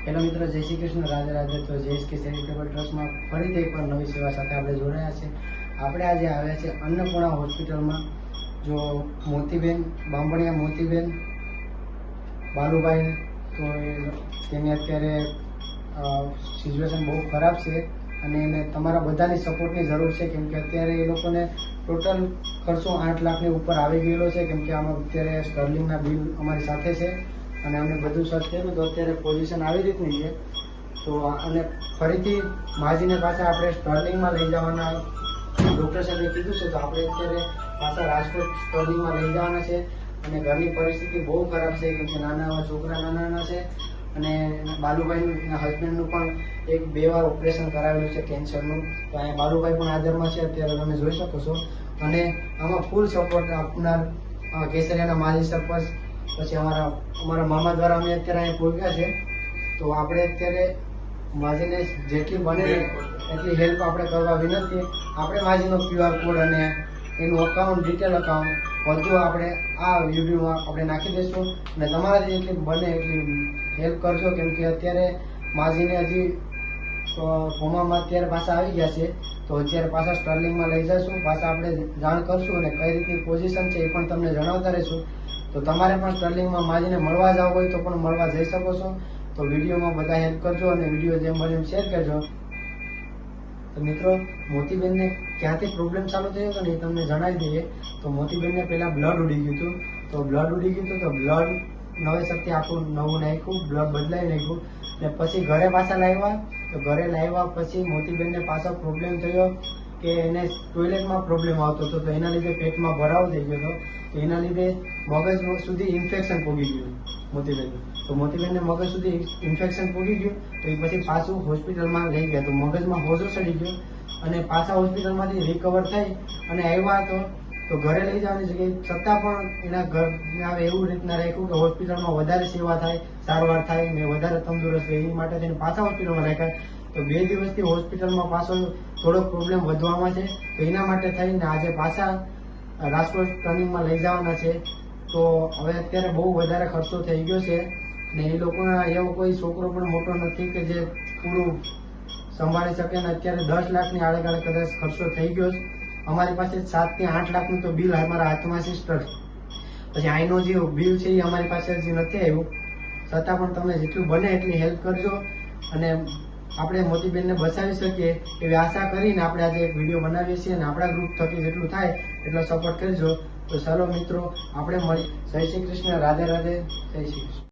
Hello મિત્રો, જય શ્રી કૃષ્ણ, રાધે રાધે। તો જેએસકે ચેરિટેબલ ટ્રસ્ટમાં ફરીથી એકવાર નવી સેવા સાથે આપણે જોડાયા છે। આપણે આજે આવ્યા છે અન્નપૂર્ણા હોસ્પિટલમાં। જો મોતીબેન બાંભણિયા, મોતીબેન બાલુભાઈ, તો તેની અત્યારે સિચ્યુએશન બહુ ખરાબ છે અને એને તમારા બધાની સપોર્ટની જરૂર છે, કેમ કે અત્યારે એ લોકોને ટોટલ ખર્ચો 8 લાખની ઉપર આવી ગયેલો છે, કેમ કે આમાં અત્યારે સ્ટર્લિંગના બિલ અમારી સાથે છે અને અમે બધું સર્ચ કર્યું તો અત્યારે પોઝિશન આવી રીતની છે। તો અને ફરીથી માજીને પાછા આપણે સ્ટર્લિંગમાં લઈ જવાના ડૉક્ટર સાહેબે કીધું છે, તો આપણે અત્યારે પાછા રાજકોટ સ્ટર્લિંગમાં લઈ જવાના છે। અને ઘરની પરિસ્થિતિ બહુ ખરાબ છે, કેમ કે નાના છોકરા નાના છે અને બાલુભાઈનું એના હસબન્ડનું પણ 1-2 વાર ઓપરેશન કરાવેલું છે કેન્સરનું। તો અહીંયા બાલુભાઈ પણ હાજરમાં છે અત્યારે, તમે જોઈ શકો છો। અને આમાં ફૂલ સપોર્ટ આપનાર કેસરિયાના માજી સરપંચ, પછી અમારા મામા દ્વારા અમે અત્યારે અહીં પહોંચ્યા છે। તો આપણે અત્યારે માજીને જેટલી બને એટલી હેલ્પ આપણે કરવા વિનંતી। આપણે માજીનો QR કોડ અને એનું અકાઉન્ટ, ડિટેલ અકાઉન્ટ બધું આપણે આ વિડીયોમાં આપણે નાખી દઈશું અને તમારાથી જેટલી બને એટલી હેલ્પ કરજો, કેમ કે અત્યારે માજીને હજી કોમામાં અત્યારે પાછા આવી ગયા છે। તો અત્યારે પાછા સ્ટર્લિંગમાં લઈ જઈશું, પાછા આપણે જાણ કરશું અને કઈ રીતની પોઝિશન છે એ પણ તમને જણાવતા રહીશું। તો તમારે પણ સ્ટર્લિંગમાં માજીને મળવા જવું હોય તો પણ મળવા જઈ શકો છો। તો વિડીયોમાં બધા હેલ્પ કરજો અને વિડીયો જેમ બને એમ શેર કરજો। તો મિત્રો, મોતીબેનને ક્યાંથી પ્રોબ્લેમ ચાલુ થયો હતો ને એ તમને જણાવી દઈએ। તો મોતીબેનને પહેલાં બ્લડ ઉડી ગયું હતું, તો બ્લડ નવેસરથી આખું નવું નાખ્યું, બ્લડ બદલાઈ નાખ્યું ને પછી ઘરે પાછા લાવ્યા। તો ઘરે લાવ્યા પછી મોતીબેનને પાછો પ્રોબ્લેમ થયો કે એને ટોયલેટમાં પ્રોબ્લેમ આવતો હતો, તો એના લીધે પેટમાં ભરાવો થઈ ગયો હતો, તો એના લીધે મગજ સુધી ઇન્ફેક્શન પોગી ગયું મોતીબેનનું। તો મોતીબેનને મગજ સુધી ઇન્ફેક્શન પોગી ગયું, તો એ પછી પાછું હોસ્પિટલમાં લઈ ગયા, તો મગજમાં હોજો ચડી ગયો અને પાછા હોસ્પિટલમાંથી રિકવર થઈ અને આવ્યા તો ઘરે લઈ જવાની જગ્યાએ છતાં પણ એના ઘરને આવે એવું રીતના રાખ્યું કે હોસ્પિટલમાં વધારે સેવા થાય, સારવાર થાય ને વધારે તંદુરસ્ત રહે, એ માટે થઈને પાછા હોસ્પિટલમાં રાખ્યા। તો 2 દિવસથી હોસ્પિટલમાં પાછો થોડોક પ્રોબ્લેમ વધવામાં છે, તો એના માટે થઈને આજે પાછા રાજકોટ સ્ટર્લિંગમાં લઈ જવાના છે। તો હવે અત્યારે બહુ વધારે ખર્ચો થઈ ગયો છે ને એ લોકોના એવો કોઈ છોકરો પણ મોટો નથી કે જે પૂરું સંભાળી શકે ને અત્યારે 10 લાખની આડેગાળે કદાચ ખર્ચો થઈ ગયો છે। અમારી પાસે 7 થી 8 લાખનું તો બિલ અમારા હાથમાં છે સિસ્ટર, પછી આઈનો જે બિલ છે એ અમારી પાસે હજી નથી આવ્યું, છતાં પણ તમે જેટલું બને એટલી હેલ્પ કરજો અને આપણે મોતીબેનને બચાવી શકીએ એવી આશા કરીને આપણે આજે એક વિડીયો બનાવીએ છીએ અને આપણા ગ્રુપ થકી જેટલું થાય એટલો સપોર્ટ કરજો। તો ચાલો મિત્રો, આપણે મળી। જય શ્રી કૃષ્ણ, રાધે રાધે, જય શ્રી કૃષ્ણ।